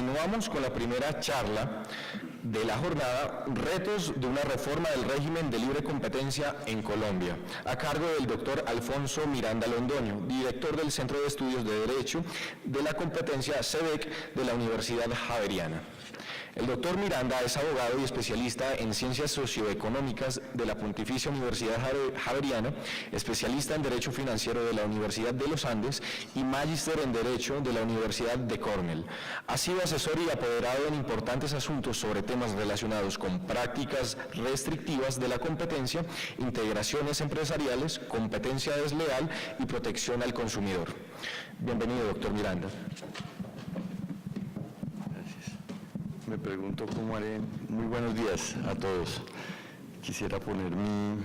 Continuamos con la primera charla de la jornada, retos de una reforma del régimen de libre competencia en Colombia, a cargo del doctor Alfonso Miranda Londoño, director del Centro de Estudios de Derecho de la Competencia CEDEC de la Universidad Javeriana. El doctor Miranda es abogado y especialista en ciencias socioeconómicas de la Pontificia Universidad Javeriana, especialista en Derecho Financiero de la Universidad de los Andes y magíster en Derecho de la Universidad de Cornell. Ha sido asesor y apoderado en importantes asuntos sobre temas relacionados con prácticas restrictivas de la competencia, integraciones empresariales, competencia desleal y protección al consumidor. Bienvenido, doctor Miranda. Me pregunto cómo haré. Muy buenos días a todos. Quisiera poner mi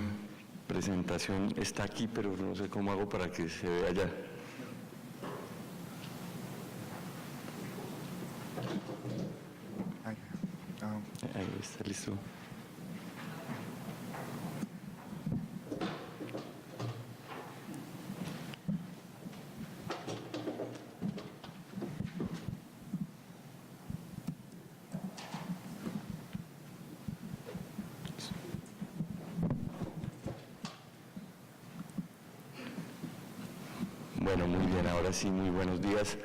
presentación, está aquí, pero no sé cómo hago para que se vea allá. Ahí está, listo. Bueno, muy bien, ahora sí, muy buenos días.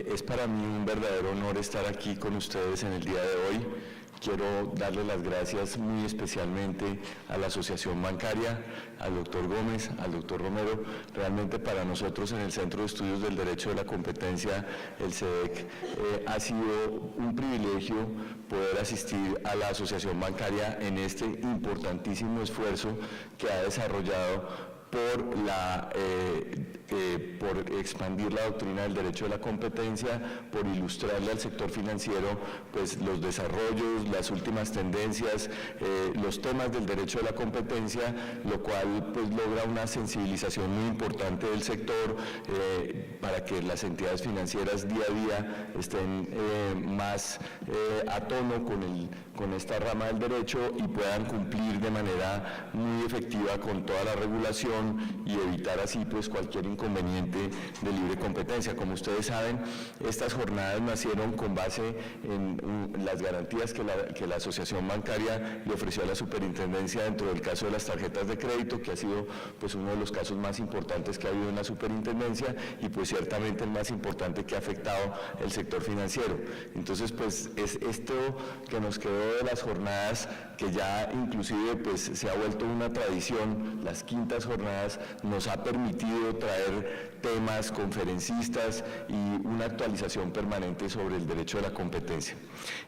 Es para mí un verdadero honor estar aquí con ustedes en el día de hoy. Quiero darle las gracias muy especialmente a la Asociación Bancaria, al doctor Gómez, al doctor Romero. Realmente para nosotros en el Centro de Estudios del Derecho de la Competencia, el CEDEC, ha sido un privilegio poder asistir a la Asociación Bancaria en este importantísimo esfuerzo que ha desarrollado por expandir la doctrina del derecho de la competencia, por ilustrarle al sector financiero pues, los desarrollos, las últimas tendencias, los temas del derecho de la competencia, lo cual pues, logra una sensibilización muy importante del sector para que las entidades financieras día a día estén más a tono con esta rama del derecho y puedan cumplir de manera muy efectiva con toda la regulación y evitar así pues cualquier inconveniente de libre competencia. Como ustedes saben, estas jornadas nacieron con base en las garantías que la Asociación Bancaria le ofreció a la Superintendencia dentro del caso de las tarjetas de crédito, que ha sido pues uno de los casos más importantes que ha habido en la Superintendencia y pues ciertamente el más importante que ha afectado el sector financiero. Entonces pues es esto que nos quedó de las jornadas, que ya inclusive pues se ha vuelto una tradición, las quintas jornadas nos ha permitido traer temas, conferencistas y una actualización permanente sobre el derecho de la competencia.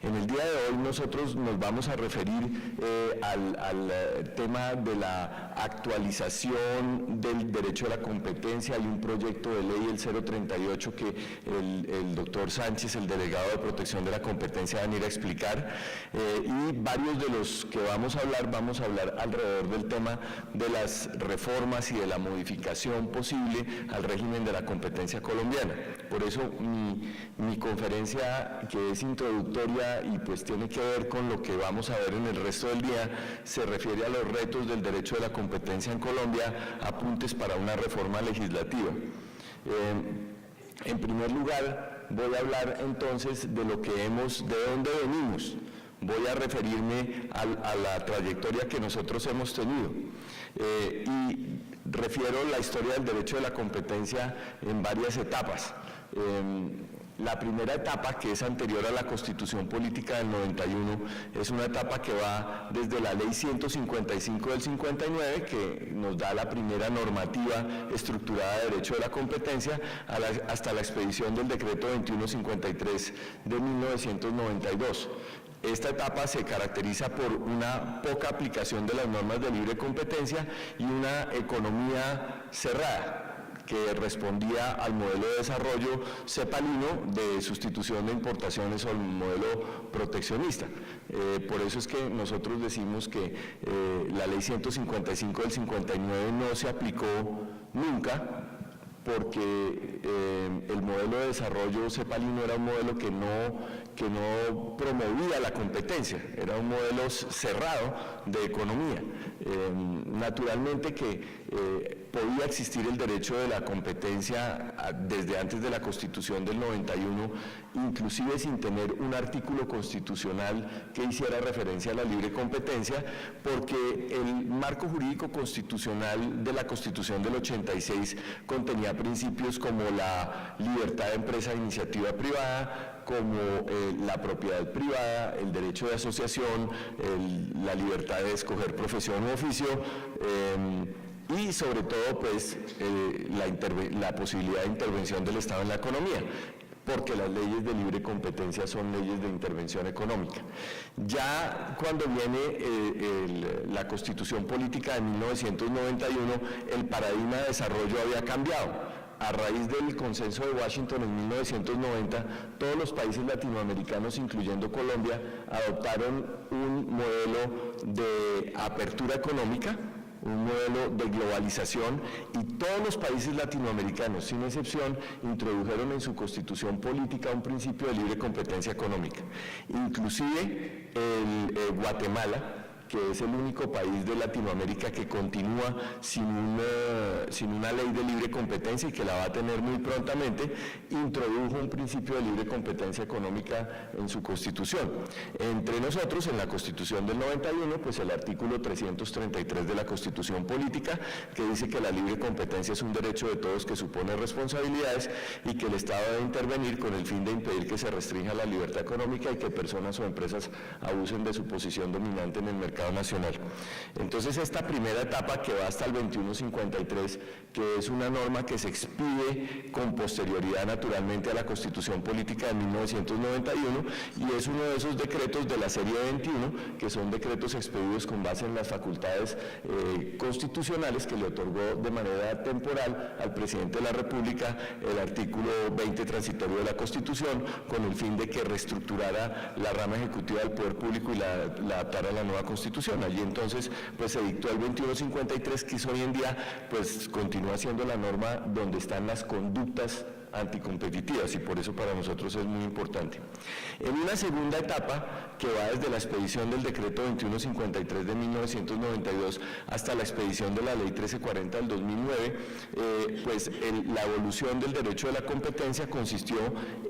En el día de hoy nosotros nos vamos a referir al tema de la actualización del derecho de la competencia. Hay un proyecto de ley, el 038, que el doctor Sánchez, el delegado de protección de la competencia, va a venir a explicar, y varios de los que vamos a hablar alrededor del tema de las reformas y de la modificación posible al régimen de la competencia colombiana. Por eso mi conferencia, que es introductoria y pues tiene que ver con lo que vamos a ver en el resto del día, se refiere a los retos del derecho de la competencia en Colombia, apuntes para una reforma legislativa. En primer lugar, voy a hablar entonces de lo que de dónde venimos. Voy a referirme a la trayectoria que nosotros hemos tenido y refiero la historia del derecho de la competencia en varias etapas. La primera etapa, que es anterior a la Constitución Política del 91, es una etapa que va desde la Ley 155 del 59, que nos da la primera normativa estructurada de derecho de la competencia, hasta la expedición del Decreto 2153 de 1992. Esta etapa se caracteriza por una poca aplicación de las normas de libre competencia y una economía cerrada, que respondía al modelo de desarrollo cepalino de sustitución de importaciones o el modelo proteccionista. Por eso es que nosotros decimos que la Ley 155 del 59 no se aplicó nunca, porque el modelo de desarrollo cepalino era un modelo que no promovía la competencia, era un modelo cerrado de economía. Naturalmente que podía existir el derecho de la competencia desde antes de la Constitución del 91, inclusive sin tener un artículo constitucional que hiciera referencia a la libre competencia, porque el marco jurídico constitucional de la Constitución del 86 contenía principios como la libertad de empresa e iniciativa privada, como la propiedad privada, el derecho de asociación, la libertad de escoger profesión u oficio, y sobre todo pues la posibilidad de intervención del Estado en la economía, porque las leyes de libre competencia son leyes de intervención económica. Ya cuando viene la Constitución Política de 1991, el paradigma de desarrollo había cambiado. A raíz del consenso de Washington en 1990, todos los países latinoamericanos, incluyendo Colombia, adoptaron un modelo de apertura económica, un modelo de globalización, y todos los países latinoamericanos, sin excepción, introdujeron en su constitución política un principio de libre competencia económica. Inclusive Guatemala, que es el único país de Latinoamérica que continúa sin una ley de libre competencia y que la va a tener muy prontamente, introdujo un principio de libre competencia económica en su Constitución. Entre nosotros, en la Constitución del 91, pues el artículo 333 de la Constitución Política, que dice que la libre competencia es un derecho de todos que supone responsabilidades y que el Estado debe intervenir con el fin de impedir que se restrinja la libertad económica y que personas o empresas abusen de su posición dominante en el mercado nacional. Entonces, esta primera etapa, que va hasta el 2153, que es una norma que se expide con posterioridad naturalmente a la Constitución Política de 1991, y es uno de esos decretos de la serie 21, que son decretos expedidos con base en las facultades constitucionales que le otorgó de manera temporal al presidente de la República el artículo 20 transitorio de la Constitución, con el fin de que reestructurara la rama ejecutiva del poder público y la adaptara a la nueva Constitución. Allí entonces pues se dictó el 2153, que hoy en día pues continúa siendo la norma donde están las conductas anticompetitivas, y por eso para nosotros es muy importante. En una segunda etapa, que va desde la expedición del decreto 2153 de 1992 hasta la expedición de la ley 1340 del 2009, pues la evolución del derecho de la competencia consistió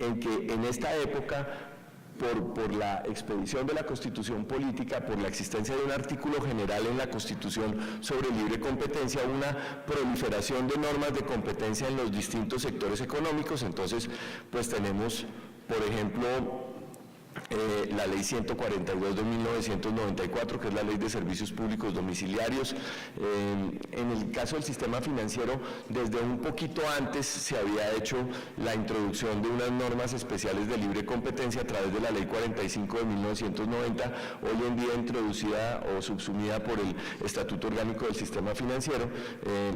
en que en esta época, por la expedición de la Constitución Política, por la existencia de un artículo general en la Constitución sobre libre competencia, una proliferación de normas de competencia en los distintos sectores económicos. Entonces, pues tenemos, por ejemplo, la ley 142 de 1994, que es la ley de servicios públicos domiciliarios. En el caso del sistema financiero, desde un poquito antes se había hecho la introducción de unas normas especiales de libre competencia a través de la ley 45 de 1990, hoy en día introducida o subsumida por el Estatuto Orgánico del Sistema Financiero.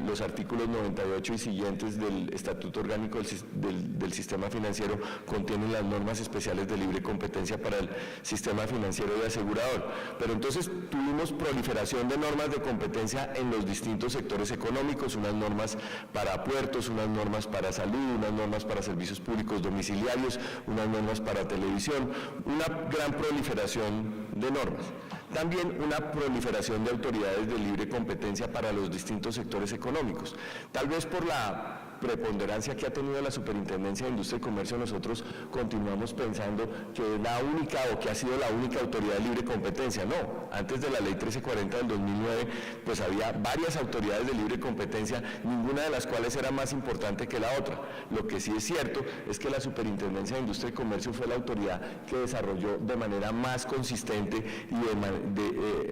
Los artículos 98 y siguientes del Estatuto Orgánico del Sistema Financiero contienen las normas especiales de libre competencia para el sistema financiero y asegurador. Pero entonces tuvimos proliferación de normas de competencia en los distintos sectores económicos, unas normas para puertos, unas normas para salud, unas normas para servicios públicos domiciliarios, unas normas para televisión, una gran proliferación de normas. También una proliferación de autoridades de libre competencia para los distintos sectores económicos. Tal vez por la preponderancia que ha tenido la Superintendencia de Industria y Comercio, nosotros continuamos pensando que es la única o que ha sido la única autoridad de libre competencia. No, antes de la ley 1340 del 2009, pues había varias autoridades de libre competencia, ninguna de las cuales era más importante que la otra. Lo que sí es cierto es que la Superintendencia de Industria y Comercio fue la autoridad que desarrolló de manera más consistente y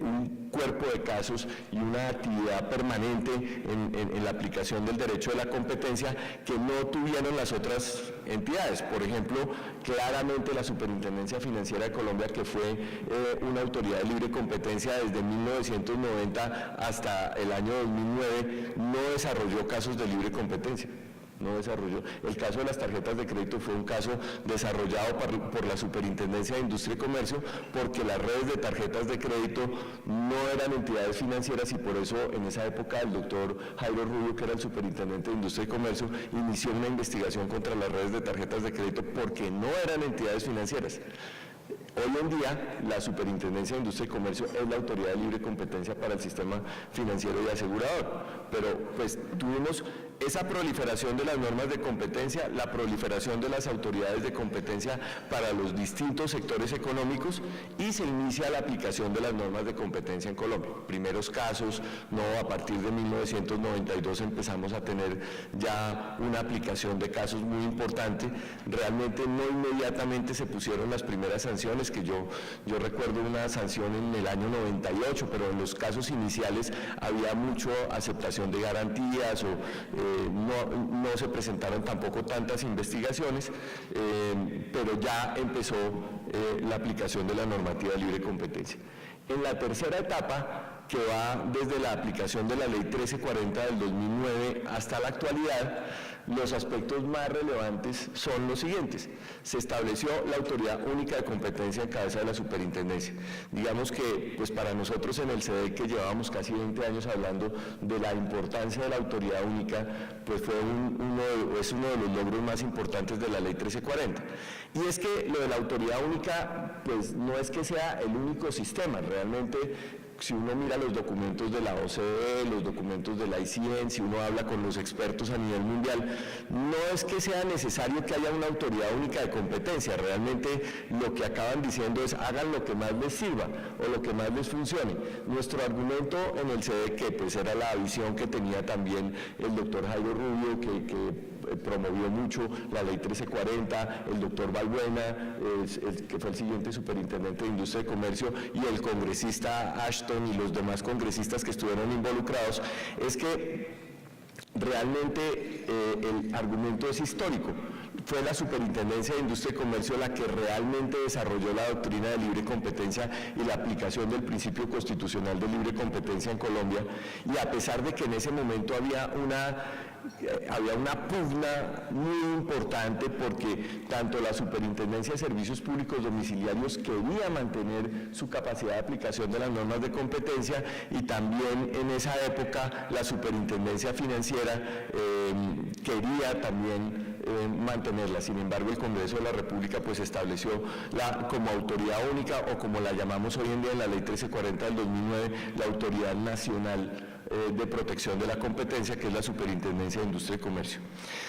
un cuerpo de casos y una actividad permanente en la aplicación del derecho de la competencia que no tuvieron las otras entidades. Por ejemplo, claramente la Superintendencia Financiera de Colombia, que fue una autoridad de libre competencia desde 1990 hasta el año 2009, no desarrolló casos de libre competencia. No desarrolló. El caso de las tarjetas de crédito fue un caso desarrollado por la Superintendencia de Industria y Comercio, porque las redes de tarjetas de crédito no eran entidades financieras, y por eso en esa época el doctor Jairo Rubio, que era el superintendente de Industria y Comercio, inició una investigación contra las redes de tarjetas de crédito porque no eran entidades financieras. Hoy en día, la Superintendencia de Industria y Comercio es la autoridad de libre competencia para el sistema financiero y asegurador, pero pues tuvimos esa proliferación de las normas de competencia, la proliferación de las autoridades de competencia para los distintos sectores económicos y se inicia la aplicación de las normas de competencia en Colombia. Primeros casos, no, a partir de 1992 empezamos a tener ya una aplicación de casos muy importante. Realmente no inmediatamente se pusieron las primeras sanciones, que yo recuerdo una sanción en el año 98, pero en los casos iniciales había mucha aceptación de garantías o no se presentaron tampoco tantas investigaciones, pero ya empezó la aplicación de la normativa de libre competencia. En la tercera etapa, que va desde la aplicación de la Ley 1340 del 2009 hasta la actualidad, los aspectos más relevantes son los siguientes. Se estableció la Autoridad Única de Competencia en cabeza de la Superintendencia. Digamos que pues para nosotros en el CDE, que llevábamos casi 20 años hablando de la importancia de la Autoridad Única, pues fue es uno de los logros más importantes de la Ley 1340. Y es que lo de la Autoridad Única, pues no es que sea el único sistema, realmente. Si uno mira los documentos de la OCDE, los documentos de la ICIEN, si uno habla con los expertos a nivel mundial, no es que sea necesario que haya una autoridad única de competencia, realmente lo que acaban diciendo es hagan lo que más les sirva o lo que más les funcione. Nuestro argumento en el CDE, que pues era la visión que tenía también el doctor Jairo Rubio, que promovió mucho la Ley 1340, el doctor Balbuena, que fue el siguiente superintendente de Industria y Comercio, y el congresista Ashton y los demás congresistas que estuvieron involucrados, es que realmente el argumento es histórico. Fue la Superintendencia de Industria y Comercio la que realmente desarrolló la doctrina de libre competencia y la aplicación del principio constitucional de libre competencia en Colombia, y a pesar de que en ese momento había una pugna muy importante, porque tanto la Superintendencia de Servicios Públicos Domiciliarios quería mantener su capacidad de aplicación de las normas de competencia, y también en esa época la Superintendencia Financiera quería también mantenerla. Sin embargo, el Congreso de la República pues estableció como autoridad única, o como la llamamos hoy en día en la Ley 1340 del 2009, la Autoridad Nacional de Protección de la Competencia, que es la Superintendencia de Industria y Comercio.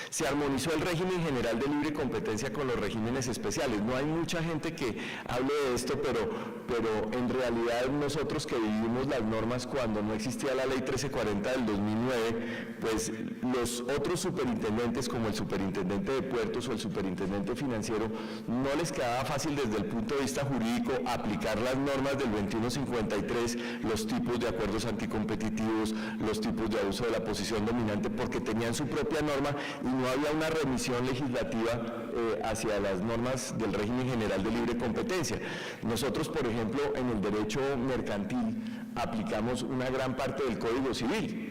Se armonizó el régimen general de libre competencia con los regímenes especiales. No hay mucha gente que hable de esto, pero en realidad nosotros que vivimos las normas cuando no existía la Ley 1340 del 2009, pues los otros superintendentes, como el superintendente de puertos o el superintendente financiero, no les quedaba fácil desde el punto de vista jurídico aplicar las normas del 2153, los tipos de acuerdos anticompetitivos, los tipos de abuso de la posición dominante, porque tenían su propia norma y no había una remisión legislativa hacia las normas del régimen general de libre competencia. Nosotros, por ejemplo, en el derecho mercantil aplicamos una gran parte del Código Civil,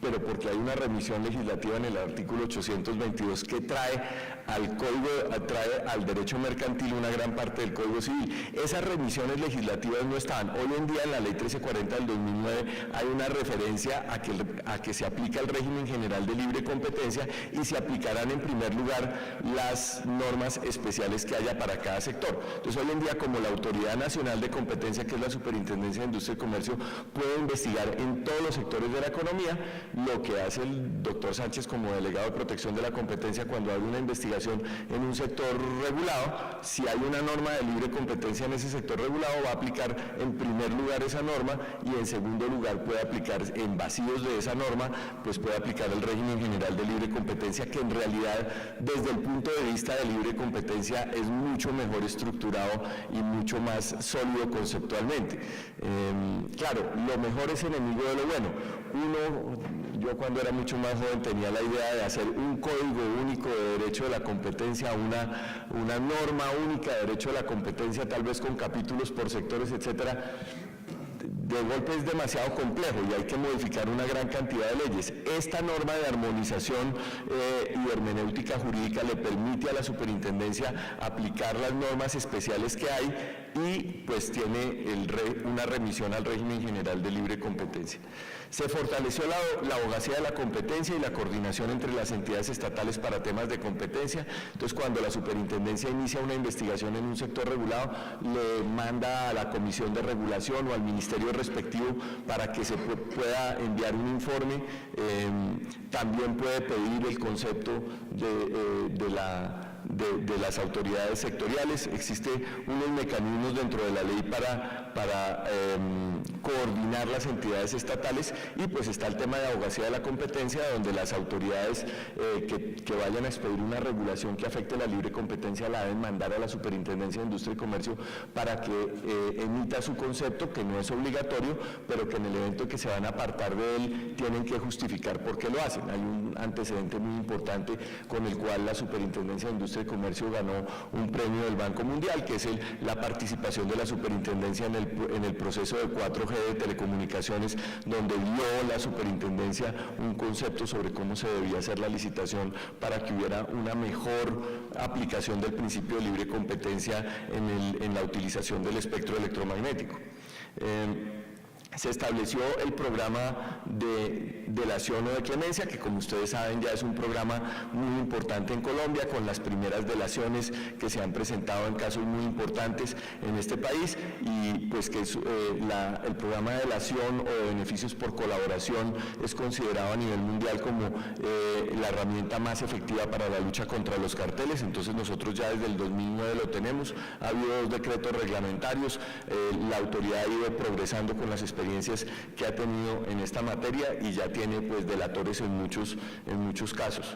pero porque hay una remisión legislativa en el artículo 822 que trae al derecho mercantil una gran parte del Código Civil. Esas remisiones legislativas no estaban. Hoy en día en la Ley 1340 del 2009 hay una referencia a que se aplica el régimen general de libre competencia y se aplicarán en primer lugar las normas especiales que haya para cada sector. Entonces, hoy en día, como la Autoridad Nacional de Competencia, que es la Superintendencia de Industria y Comercio, puede investigar en todos los sectores de la economía. Lo que hace el doctor Sánchez como delegado de protección de la competencia cuando hay una investigación en un sector regulado, si hay una norma de libre competencia en ese sector regulado, va a aplicar en primer lugar esa norma, y en segundo lugar puede aplicar en vacíos de esa norma, pues puede aplicar el régimen general de libre competencia, que en realidad desde el punto de vista de libre competencia es mucho mejor estructurado y mucho más sólido conceptualmente. Claro, lo mejor es enemigo de lo bueno. Yo cuando era mucho más joven tenía la idea de hacer un código único de derecho de la competencia, una norma única de derecho de la competencia, tal vez con capítulos por sectores, etcétera. De golpe es demasiado complejo y hay que modificar una gran cantidad de leyes. Esta norma de armonización y hermenéutica jurídica le permite a la superintendencia aplicar las normas especiales que hay y pues tiene una remisión al régimen general de libre competencia. Se fortaleció la abogacía de la competencia y la coordinación entre las entidades estatales para temas de competencia. Entonces, cuando la superintendencia inicia una investigación en un sector regulado, le manda a la comisión de regulación o al ministerio respectivo para que se pueda enviar un informe. También puede pedir el concepto de las autoridades sectoriales. Existen unos mecanismos dentro de la ley para coordinar las entidades estatales, y pues está el tema de abogacía de la competencia, donde las autoridades que vayan a expedir una regulación que afecte la libre competencia la deben mandar a la Superintendencia de Industria y Comercio para que emita su concepto, que no es obligatorio, pero que en el evento que se van a apartar de él tienen que justificar por qué lo hacen. Hay un antecedente muy importante con el cual la Superintendencia de Industria y Comercio ganó un premio del Banco Mundial, que es la participación de la superintendencia en el proceso de 4G de telecomunicaciones, donde dio la superintendencia un concepto sobre cómo se debía hacer la licitación para que hubiera una mejor aplicación del principio de libre competencia en la utilización del espectro electromagnético. Se estableció el programa de delación o de clemencia, que como ustedes saben ya es un programa muy importante en Colombia, con las primeras delaciones que se han presentado en casos muy importantes en este país, y pues que el programa de delación o de beneficios por colaboración es considerado a nivel mundial como la herramienta más efectiva para la lucha contra los carteles. Entonces nosotros ya desde el 2009 lo tenemos, ha habido 2 decretos reglamentarios, la autoridad ha ido progresando con las experiencias que ha tenido en esta materia y ya tiene pues delatores en muchos casos.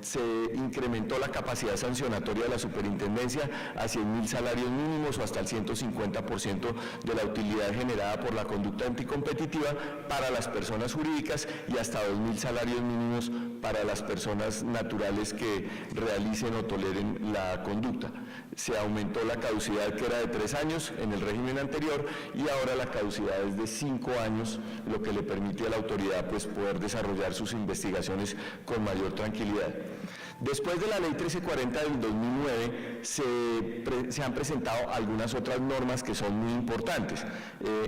Se incrementó la capacidad sancionatoria de la superintendencia a 100.000 salarios mínimos o hasta el 150% de la utilidad generada por la conducta anticompetitiva para las personas jurídicas y hasta 2.000 salarios mínimos para las personas naturales que realicen o toleren la conducta. Se aumentó la caducidad, que era de 3 años en el régimen anterior, y ahora la caducidad es de 5 años, lo que le permite a la autoridad pues poder desarrollar sus investigaciones con mayor tranquilidad. Después de la Ley 1340 del 2009 se han presentado algunas otras normas que son muy importantes.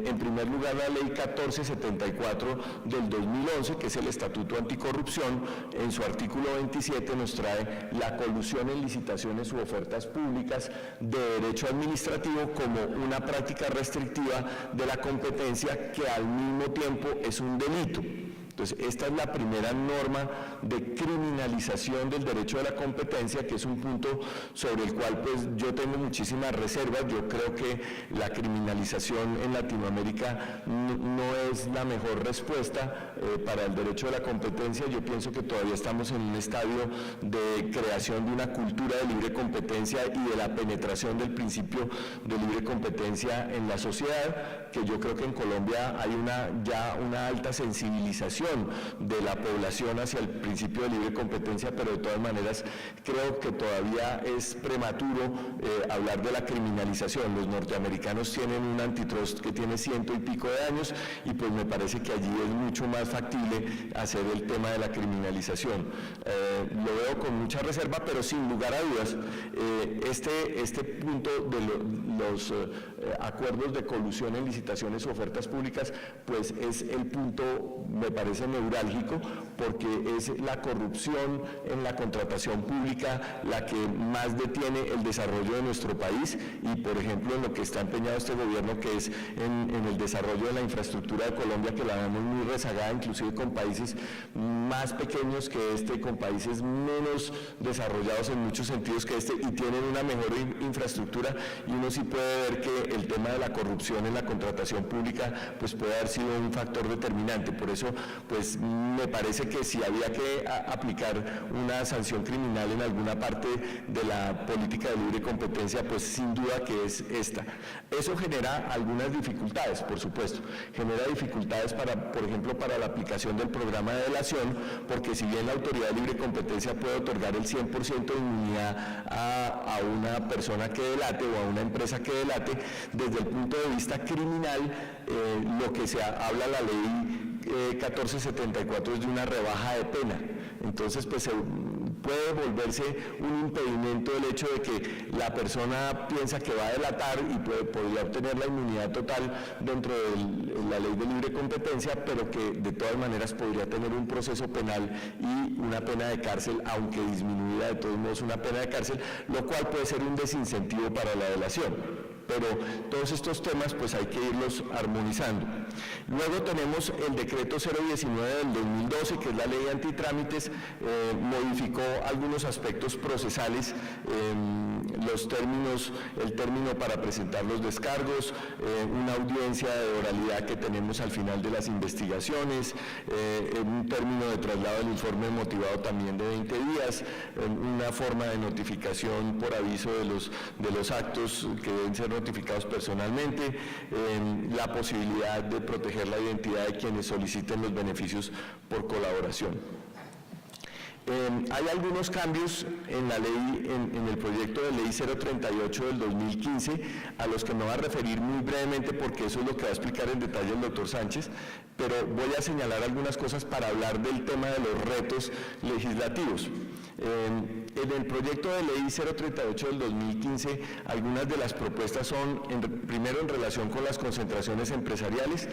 En primer lugar, la Ley 1474 del 2011, que es el Estatuto Anticorrupción, en su artículo 27 nos trae la colusión en licitaciones u ofertas públicas de derecho administrativo como una práctica restrictiva de la competencia que al mismo tiempo es un delito. Entonces, esta es la primera norma de criminalización del derecho de la competencia, que es un punto sobre el cual pues yo tengo muchísimas reservas. Yo creo que la criminalización en Latinoamérica no es la mejor respuesta para el derecho de la competencia. Yo pienso que todavía estamos en un estadio de creación de una cultura de libre competencia y de la penetración del principio de libre competencia en la sociedad, que yo creo que en Colombia hay ya una alta sensibilización de la población hacia el principio de libre competencia, pero de todas maneras creo que todavía es prematuro hablar de la criminalización. Los norteamericanos tienen un antitrust que tiene 100 y pico de años, y pues me parece que allí es mucho más factible hacer el tema de la criminalización. Lo veo con mucha reserva, pero sin lugar a dudas, este punto de los acuerdos de colusión en licitaciones o ofertas públicas, pues es el punto, me parece neurálgico, porque es la corrupción en la contratación pública la que más detiene el desarrollo de nuestro país, y por ejemplo en lo que está empeñado este gobierno, que es en el desarrollo de la infraestructura de Colombia, que la vemos muy rezagada, inclusive con países más pequeños que este, con países menos desarrollados en muchos sentidos que este, y tienen una mejor infraestructura, y uno sí puede ver que el tema de la corrupción en la contratación pública pues puede haber sido un factor determinante. Por eso pues me parece que si había que aplicar una sanción criminal en alguna parte de la política de libre competencia, pues sin duda que es esta. Eso genera algunas dificultades, por supuesto. Genera dificultades por ejemplo, para la aplicación del programa de delación, porque si bien la autoridad de libre competencia puede otorgar el 100% de inmunidad a una persona que delate o a una empresa que delate, desde el punto de vista criminal, lo que se habla la ley 1474 es de una rebaja de pena. Entonces, pues puede volverse un impedimento el hecho de que la persona piensa que va a delatar y podría obtener la inmunidad total dentro de la ley de libre competencia, pero que de todas maneras podría tener un proceso penal y una pena de cárcel, aunque disminuida de todos modos una pena de cárcel, lo cual puede ser un desincentivo para la delación. Pero todos estos temas pues hay que irlos armonizando. Luego tenemos el decreto 019 del 2012, que es la ley antitrámites, modificó algunos aspectos procesales, el término para presentar los descargos, una audiencia de oralidad que tenemos al final de las investigaciones, un término de traslado del informe motivado también de 20 días, una forma de notificación por aviso de los actos que deben ser notificados personalmente, la posibilidad de proteger la identidad de quienes soliciten los beneficios por colaboración. Hay algunos cambios en la ley, en el proyecto de ley 038 del 2015, a los que me voy a referir muy brevemente porque eso es lo que va a explicar en detalle el doctor Sánchez, pero voy a señalar algunas cosas para hablar del tema de los retos legislativos. En el proyecto de ley 038 del 2015, algunas de las propuestas son, primero en relación con las concentraciones empresariales,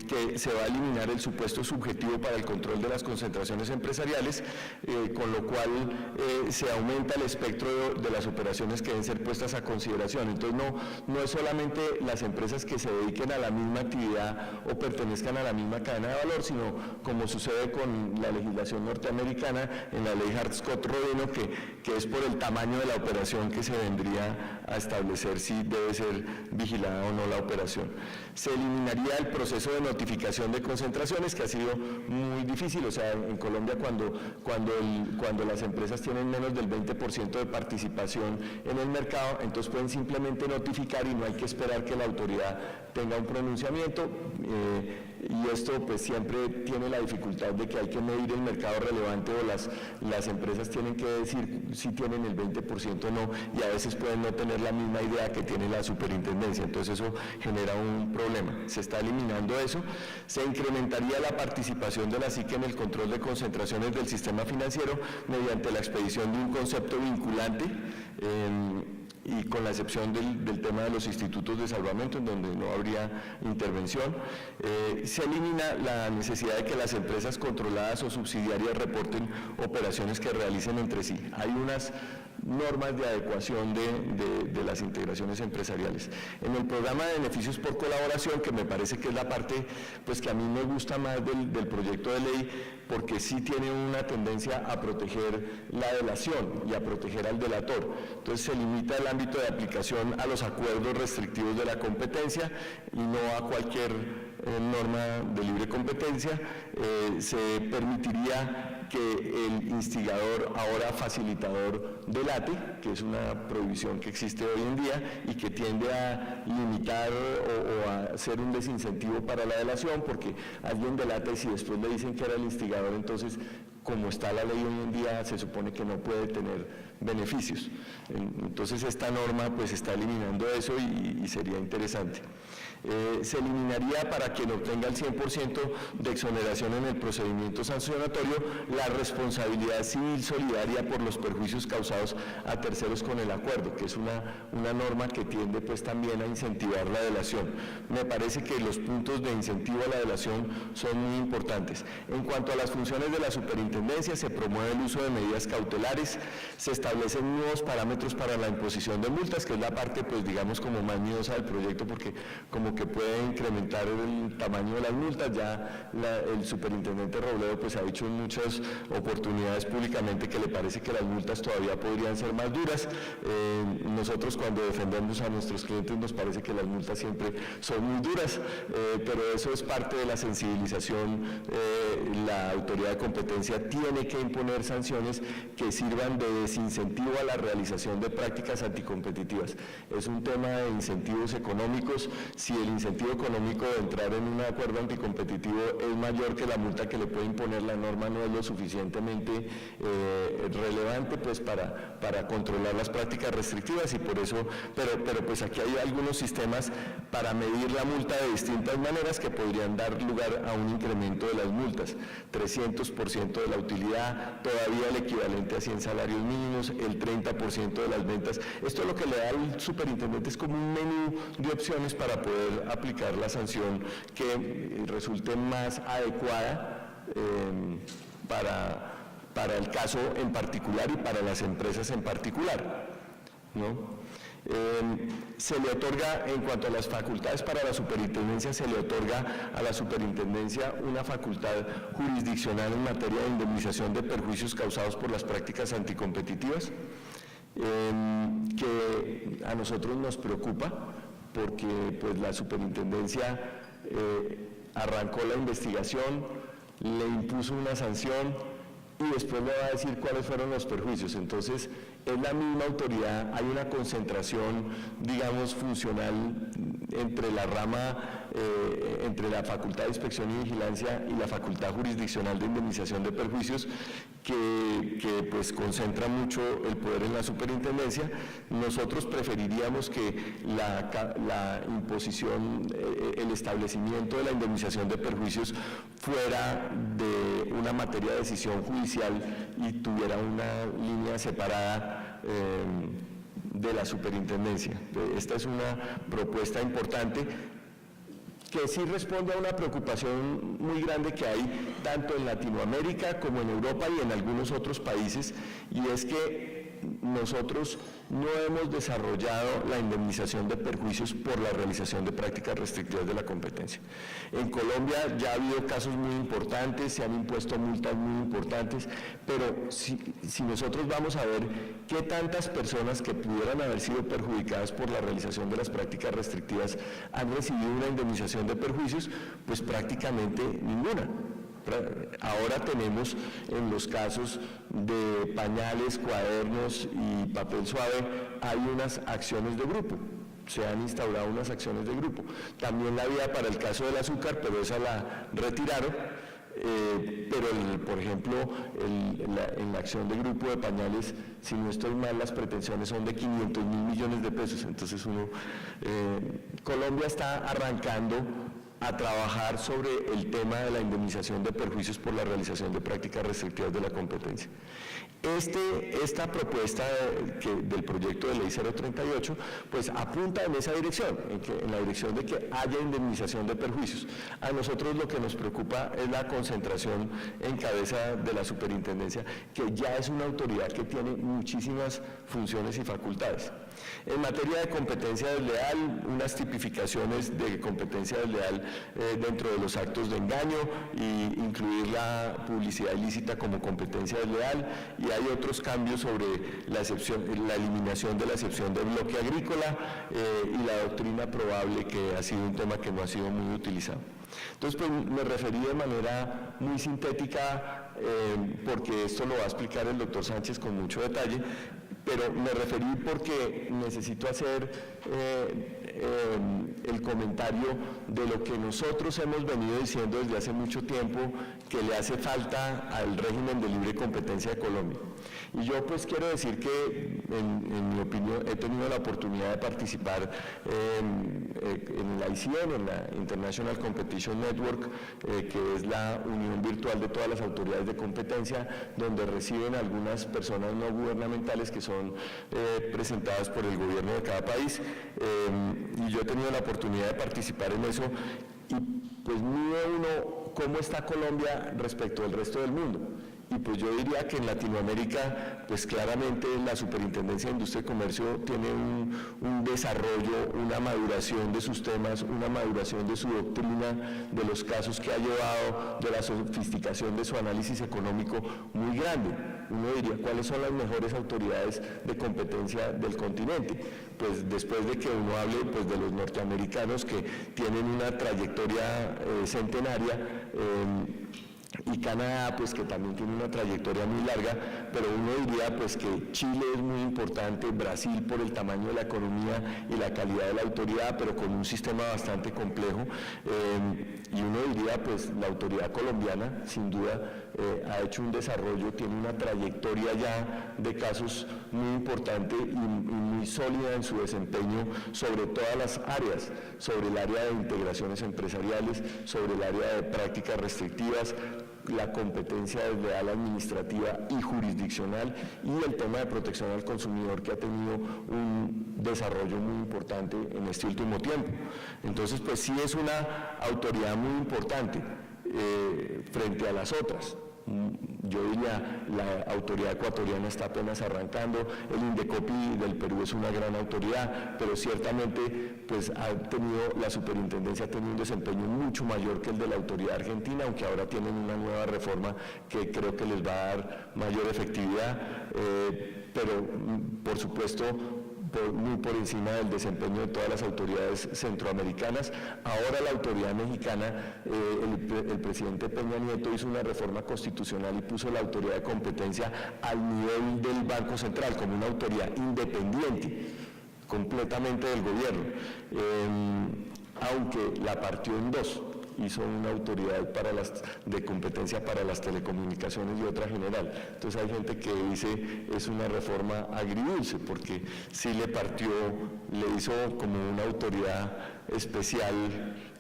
que se va a eliminar el supuesto subjetivo para el control de las concentraciones empresariales, con lo cual se aumenta el espectro de las operaciones que deben ser puestas a consideración. Entonces no es solamente las empresas que se dediquen a la misma actividad o pertenezcan a la misma cadena de valor, sino como sucede con la legislación norteamericana en la ley Hart-Scott-Rodino, que es por el tamaño de la operación que se vendría a establecer si debe ser vigilada o no la operación. Se eliminaría el proceso de notificación de concentraciones, que ha sido muy difícil. O sea, en Colombia cuando las empresas tienen menos del 20% de participación en el mercado, entonces pueden simplemente notificar y no hay que esperar que la autoridad tenga un pronunciamiento, y esto pues siempre tiene la dificultad de que hay que medir el mercado relevante, o las empresas tienen que decir si tienen el 20% o no, y a veces pueden no tener la misma idea que tiene la superintendencia. Entonces eso genera un problema. Se está eliminando eso. Se incrementaría la participación de la SIC en el control de concentraciones del sistema financiero mediante la expedición de un concepto vinculante, y con la excepción del tema de los institutos de salvamento, en donde no habría intervención. Se elimina la necesidad de que las empresas controladas o subsidiarias reporten operaciones que realicen entre sí. Hay unas normas de adecuación de las integraciones empresariales. En el programa de beneficios por colaboración, que me parece que es la parte pues que a mí me gusta más del proyecto de ley, porque sí tiene una tendencia a proteger la delación y a proteger al delator. Entonces se limita el ámbito de aplicación a los acuerdos restrictivos de la competencia y no a cualquier norma de libre competencia. Se permitiría que el instigador, ahora facilitador, delate, que es una prohibición que existe hoy en día y que tiende a limitar o a ser un desincentivo para la delación, porque alguien delata y si después le dicen que era el instigador, entonces, como está la ley hoy en día, se supone que no puede tener beneficios. Entonces esta norma pues está eliminando eso y sería interesante. Se eliminaría, para quien obtenga el 100% de exoneración en el procedimiento sancionatorio, la responsabilidad civil solidaria por los perjuicios causados a terceros con el acuerdo, que es una norma que tiende pues también a incentivar la delación. Me parece que los puntos de incentivo a la delación son muy importantes. En cuanto a las funciones de la superintendencia, se promueve el uso de medidas cautelares, se establecen nuevos parámetros para la imposición de multas, que es la parte pues digamos como más miedosa del proyecto, porque como que puede incrementar el tamaño de las multas. Ya el superintendente Robledo pues ha dicho en muchas oportunidades públicamente que le parece que las multas todavía podrían ser más duras. Nosotros cuando defendemos a nuestros clientes nos parece que las multas siempre son muy duras, pero eso es parte de la sensibilización. La autoridad de competencia tiene que imponer sanciones que sirvan de desincentivo a la realización de prácticas anticompetitivas. Es un tema de incentivos económicos. Si el incentivo económico de entrar en un acuerdo anticompetitivo es mayor que la multa que le puede imponer, la norma no es lo suficientemente relevante pues para controlar las prácticas restrictivas, y por eso, pero pues aquí hay algunos sistemas para medir la multa de distintas maneras que podrían dar lugar a un incremento de las multas, 300% de la utilidad, todavía el equivalente a 100 salarios mínimos, el 30% de las ventas. Esto lo que le da al superintendente es como un menú de opciones para poder aplicar la sanción que resulte más adecuada para el caso en particular y para las empresas en particular, ¿no? Se le otorga, en cuanto a las facultades para la superintendencia, se le otorga a la superintendencia una facultad jurisdiccional en materia de indemnización de perjuicios causados por las prácticas anticompetitivas, que a nosotros nos preocupa porque pues, la superintendencia arrancó la investigación, le impuso una sanción y después le va a decir cuáles fueron los perjuicios. Entonces, es la misma autoridad, hay una concentración, digamos, funcional entre la rama, entre la facultad de inspección y vigilancia y la facultad jurisdiccional de indemnización de perjuicios, que pues concentra mucho el poder en la superintendencia. Nosotros preferiríamos que la imposición, el establecimiento de la indemnización de perjuicios fuera de una materia de decisión judicial y tuviera una línea separada de la superintendencia. Esta es una propuesta importante que sí responde a una preocupación muy grande que hay tanto en Latinoamérica como en Europa y en algunos otros países, y es que nosotros no hemos desarrollado la indemnización de perjuicios por la realización de prácticas restrictivas de la competencia. En Colombia ya ha habido casos muy importantes, se han impuesto multas muy importantes, pero si nosotros vamos a ver qué tantas personas que pudieran haber sido perjudicadas por la realización de las prácticas restrictivas han recibido una indemnización de perjuicios, pues prácticamente ninguna. Ahora tenemos en los casos de pañales, cuadernos y papel suave, hay unas acciones de grupo, se han instaurado unas acciones de grupo. También la había para el caso del azúcar, pero esa la retiraron, pero por ejemplo en la acción de grupo de pañales, si no estoy mal, las pretensiones son de 500.000 millones de pesos. Entonces Colombia está arrancando a trabajar sobre el tema de la indemnización de perjuicios por la realización de prácticas restrictivas de la competencia. Esta propuesta del proyecto de ley 038 pues apunta en esa dirección, en la dirección de que haya indemnización de perjuicios. A nosotros lo que nos preocupa es la concentración en cabeza de la superintendencia, que ya es una autoridad que tiene muchísimas funciones y facultades. En materia de competencia desleal, unas tipificaciones de competencia desleal dentro de los actos de engaño y incluir la publicidad ilícita como competencia desleal, y hay otros cambios sobre la eliminación de la excepción de bloque agrícola y la doctrina probable, que ha sido un tema que no ha sido muy utilizado. Entonces, pues me referí de manera muy sintética, porque esto lo va a explicar el doctor Sánchez con mucho detalle, pero me referí porque necesito hacer el comentario de lo que nosotros hemos venido diciendo desde hace mucho tiempo que le hace falta al régimen de libre competencia de Colombia. Y yo pues quiero decir que, en mi opinión, he tenido la oportunidad de participar en la ICN, en la International Competition Network, que es la unión virtual de todas las autoridades de competencia, donde reciben algunas personas no gubernamentales que son presentadas por el gobierno de cada país, y yo he tenido la oportunidad de participar en eso, y pues mide uno cómo está Colombia respecto del resto del mundo. Y pues yo diría que en Latinoamérica, pues claramente la Superintendencia de Industria y Comercio tiene un desarrollo, una maduración de sus temas, una maduración de su doctrina, de los casos que ha llevado, de la sofisticación de su análisis económico muy grande. Uno diría, ¿cuáles son las mejores autoridades de competencia del continente? Pues después de que uno hable pues, de los norteamericanos, que tienen una trayectoria centenaria, y Canadá, pues que también tiene una trayectoria muy larga, pero uno diría pues que Chile es muy importante, Brasil por el tamaño de la economía y la calidad de la autoridad, pero con un sistema bastante complejo, y uno diría pues la autoridad colombiana sin duda ha hecho un desarrollo, tiene una trayectoria ya de casos muy importante y muy sólida en su desempeño sobre todas las áreas, sobre el área de integraciones empresariales, sobre el área de prácticas restrictivas, la competencia desleal administrativa y jurisdiccional y el tema de protección al consumidor, que ha tenido un desarrollo muy importante en este último tiempo. Entonces, pues sí es una autoridad muy importante frente a las otras. Yo diría, la autoridad ecuatoriana está apenas arrancando, el Indecopi del Perú es una gran autoridad, pero ciertamente pues la superintendencia ha tenido un desempeño mucho mayor que el de la autoridad argentina, aunque ahora tienen una nueva reforma que creo que les va a dar mayor efectividad, pero por supuesto muy por encima del desempeño de todas las autoridades centroamericanas. Ahora la autoridad mexicana, el presidente Peña Nieto hizo una reforma constitucional y puso la autoridad de competencia al nivel del Banco Central, como una autoridad independiente, completamente del gobierno, aunque la partió en dos. Hizo una autoridad de competencia para las telecomunicaciones y otra general. Entonces hay gente que dice es una reforma agridulce, porque sí le hizo como una autoridad especial,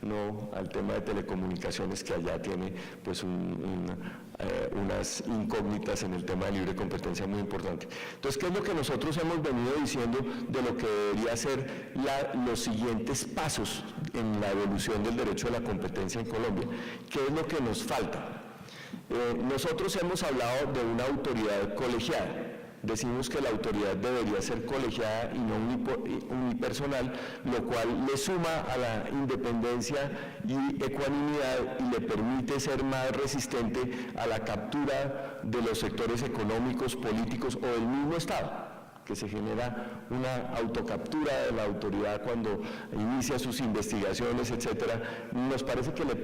¿no?, al tema de telecomunicaciones, que allá tiene pues unas incógnitas en el tema de libre competencia muy importante. Entonces, ¿qué es lo que nosotros hemos venido diciendo de lo que debería ser los siguientes pasos en la evolución del derecho de la competencia en Colombia? ¿Qué es lo que nos falta? Nosotros hemos hablado de una autoridad colegiada. Decimos que la autoridad debería ser colegiada y no unipersonal, lo cual le suma a la independencia y ecuanimidad y le permite ser más resistente a la captura de los sectores económicos, políticos o del mismo Estado, que se genera una autocaptura de la autoridad cuando inicia sus investigaciones, etcétera. Nos parece que la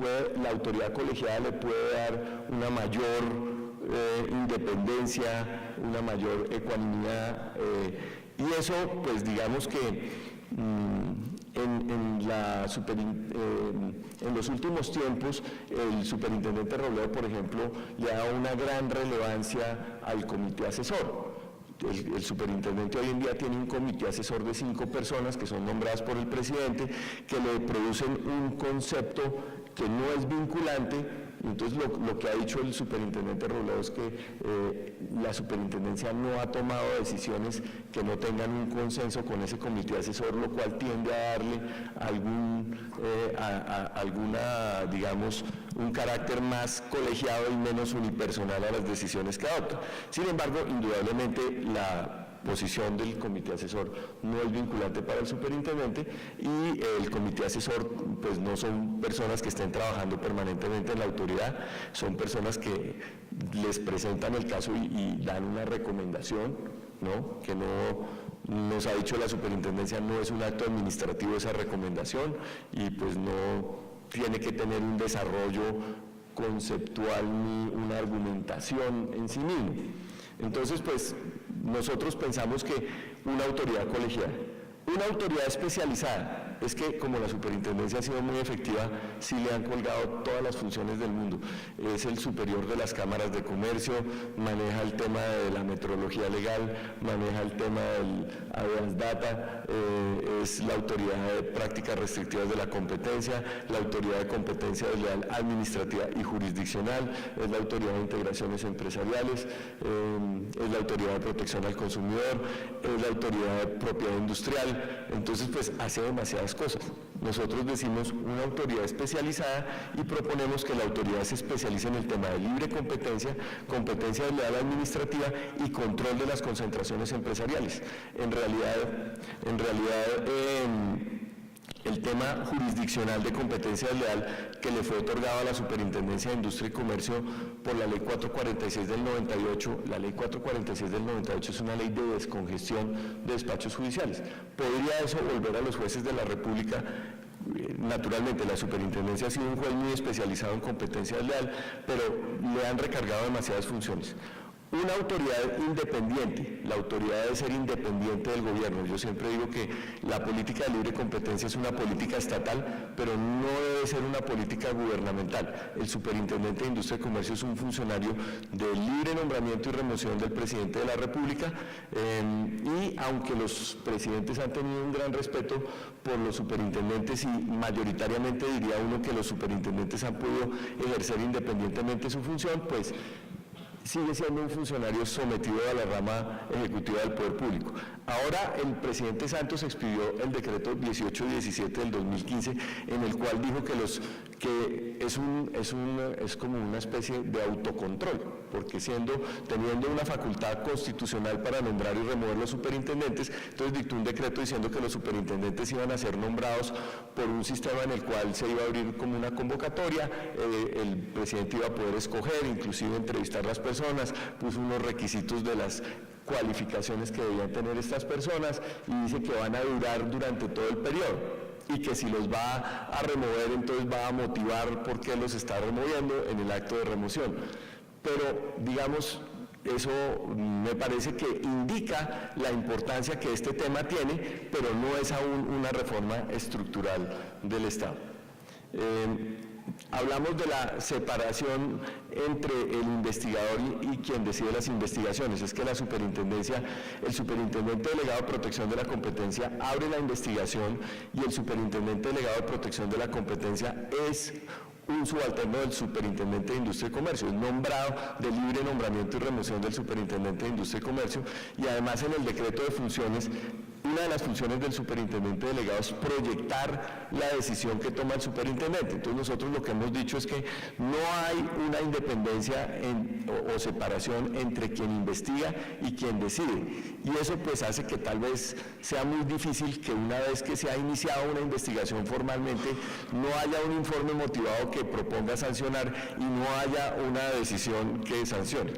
autoridad colegiada le puede dar una mayor independencia, una mayor ecuanimidad, y eso, pues digamos que en los últimos tiempos el superintendente Robledo, por ejemplo, le ha dado una gran relevancia al comité asesor. El superintendente hoy en día tiene un comité asesor de 5 personas que son nombradas por el presidente, que le producen un concepto que no es vinculante. Entonces lo que ha dicho el superintendente Robledo es que la superintendencia no ha tomado decisiones que no tengan un consenso con ese comité asesor, lo cual tiende a darle alguna, digamos, un carácter más colegiado y menos unipersonal a las decisiones que adopta. Sin embargo, indudablemente la posición del comité asesor no es vinculante para el superintendente, y el comité asesor pues no son personas que estén trabajando permanentemente en la autoridad, son personas que les presentan el caso y dan una recomendación, ¿no?, que no nos ha dicho la superintendencia, no es un acto administrativo esa recomendación, y pues no tiene que tener un desarrollo conceptual ni una argumentación en sí mismo. Entonces, pues nosotros pensamos que una autoridad colegiada, una autoridad especializada, es que como la superintendencia ha sido muy efectiva, sí le han colgado todas las funciones del mundo. Es el superior de las cámaras de comercio, maneja el tema de la metrología legal, maneja el tema del habeas data, es la autoridad de prácticas restrictivas de la competencia, la autoridad de competencia desleal administrativa y jurisdiccional, es la autoridad de integraciones empresariales, es la autoridad de protección al consumidor, es la autoridad de propiedad industrial. Entonces, pues hace demasiadas cosas. Nosotros decimos una autoridad especializada y proponemos que la autoridad se especialice en el tema de libre competencia, competencia desleal administrativa y control de las concentraciones empresariales. En realidad el tema jurisdiccional de competencia desleal que le fue otorgado a la Superintendencia de Industria y Comercio por la Ley 446 del 98, la Ley 446 del 98 es una ley de descongestión de despachos judiciales. ¿Podría eso volver a los jueces de la República? Naturalmente, la superintendencia ha sido un juez muy especializado en competencia desleal, pero le han recargado demasiadas funciones. Una autoridad independiente, la autoridad debe ser independiente del gobierno. Yo siempre digo que la política de libre competencia es una política estatal, pero no debe ser una política gubernamental. El superintendente de Industria y Comercio es un funcionario de libre nombramiento y remoción del presidente de la República, y aunque los presidentes han tenido un gran respeto por los superintendentes y mayoritariamente diría uno que los superintendentes han podido ejercer independientemente su función, pues sigue siendo un funcionario sometido a la rama ejecutiva del Poder Público. Ahora el presidente Santos expidió el decreto 1817 del 2015, en el cual dijo que es como una especie de autocontrol, porque teniendo una facultad constitucional para nombrar y remover los superintendentes, entonces dictó un decreto diciendo que los superintendentes iban a ser nombrados por un sistema en el cual se iba a abrir como una convocatoria, el presidente iba a poder escoger, inclusive entrevistar a las personas, puso unos requisitos de las cualificaciones que debían tener estas personas y dice que van a durar durante todo el periodo y que si los va a remover entonces va a motivar por qué los está removiendo en el acto de remoción. Pero digamos, eso me parece que indica la importancia que este tema tiene, pero no es aún una reforma estructural del Estado. Hablamos de la separación entre el investigador y quien decide las investigaciones. Es que la superintendencia, el superintendente delegado de protección de la competencia abre la investigación y el superintendente delegado de protección de la competencia es un subalterno del superintendente de Industria y Comercio, es nombrado de libre nombramiento y remoción del superintendente de Industria y Comercio, y además en el decreto de funciones, una de las funciones del superintendente delegado es proyectar la decisión que toma el superintendente. Entonces nosotros lo que hemos dicho es que no hay una independencia o separación entre quien investiga y quien decide, y eso pues hace que tal vez sea muy difícil que una vez que se ha iniciado una investigación formalmente no haya un informe motivado que proponga sancionar y no haya una decisión que sancione.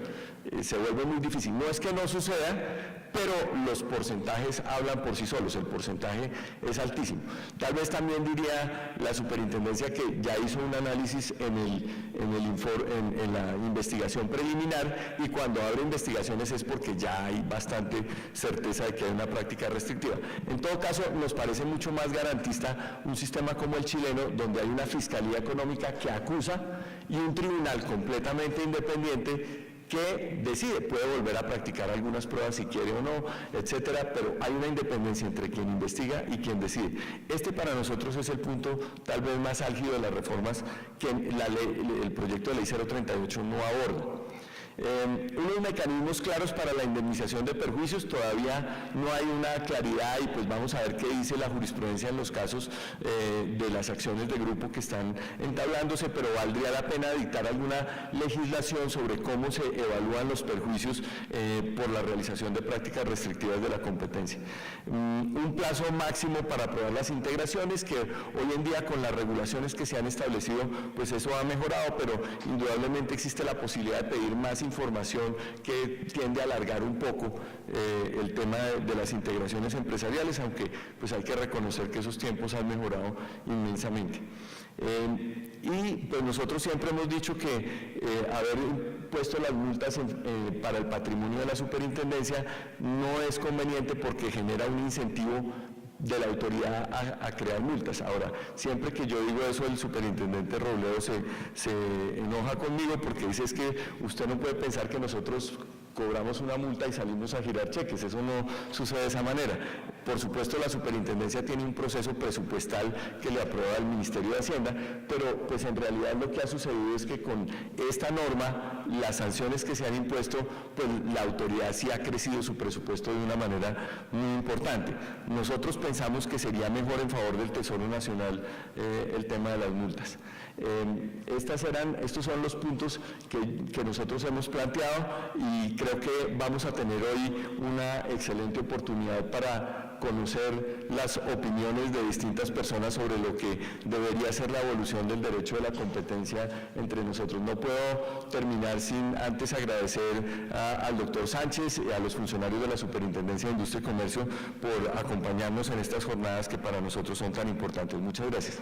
Se vuelve muy difícil. No es que no suceda, pero los porcentajes hablan por sí solos, el porcentaje es altísimo. Tal vez también diría la superintendencia que ya hizo un análisis en la investigación preliminar, y cuando abre investigaciones es porque ya hay bastante certeza de que hay una práctica restrictiva. En todo caso, nos parece mucho más garantista un sistema como el chileno, donde hay una fiscalía económica que acusa y un tribunal completamente independiente que decide, puede volver a practicar algunas pruebas si quiere o no, etcétera, pero hay una independencia entre quien investiga y quien decide. Este para nosotros es el punto tal vez más álgido de las reformas que el proyecto de ley 038 no aborda. Unos mecanismos claros para la indemnización de perjuicios, todavía no hay una claridad, y pues vamos a ver qué dice la jurisprudencia en los casos de las acciones de grupo que están entablándose, pero valdría la pena dictar alguna legislación sobre cómo se evalúan los perjuicios por la realización de prácticas restrictivas de la competencia. Un plazo máximo para aprobar las integraciones, que hoy en día con las regulaciones que se han establecido, pues eso ha mejorado, pero indudablemente existe la posibilidad de pedir más información que tiende a alargar un poco el tema de las integraciones empresariales, aunque pues hay que reconocer que esos tiempos han mejorado inmensamente. Y pues nosotros siempre hemos dicho que haber puesto las multas para el patrimonio de la superintendencia no es conveniente porque genera un incentivo de la autoridad a crear multas. Ahora, siempre que yo digo eso, el superintendente Robledo se enoja conmigo porque dice es que usted no puede pensar que nosotros cobramos una multa y salimos a girar cheques, eso no sucede de esa manera. Por supuesto, la superintendencia tiene un proceso presupuestal que le aprueba el Ministerio de Hacienda, pero pues en realidad lo que ha sucedido es que con esta norma, las sanciones que se han impuesto, pues la autoridad sí ha crecido su presupuesto de una manera muy importante. Nosotros pensamos que sería mejor en favor del Tesoro Nacional el tema de las multas. Estos son los puntos que nosotros hemos planteado, y creo que vamos a tener hoy una excelente oportunidad para conocer las opiniones de distintas personas sobre lo que debería ser la evolución del derecho de la competencia entre nosotros. No puedo terminar sin antes agradecer al doctor Sánchez y a los funcionarios de la Superintendencia de Industria y Comercio por acompañarnos en estas jornadas que para nosotros son tan importantes. Muchas gracias.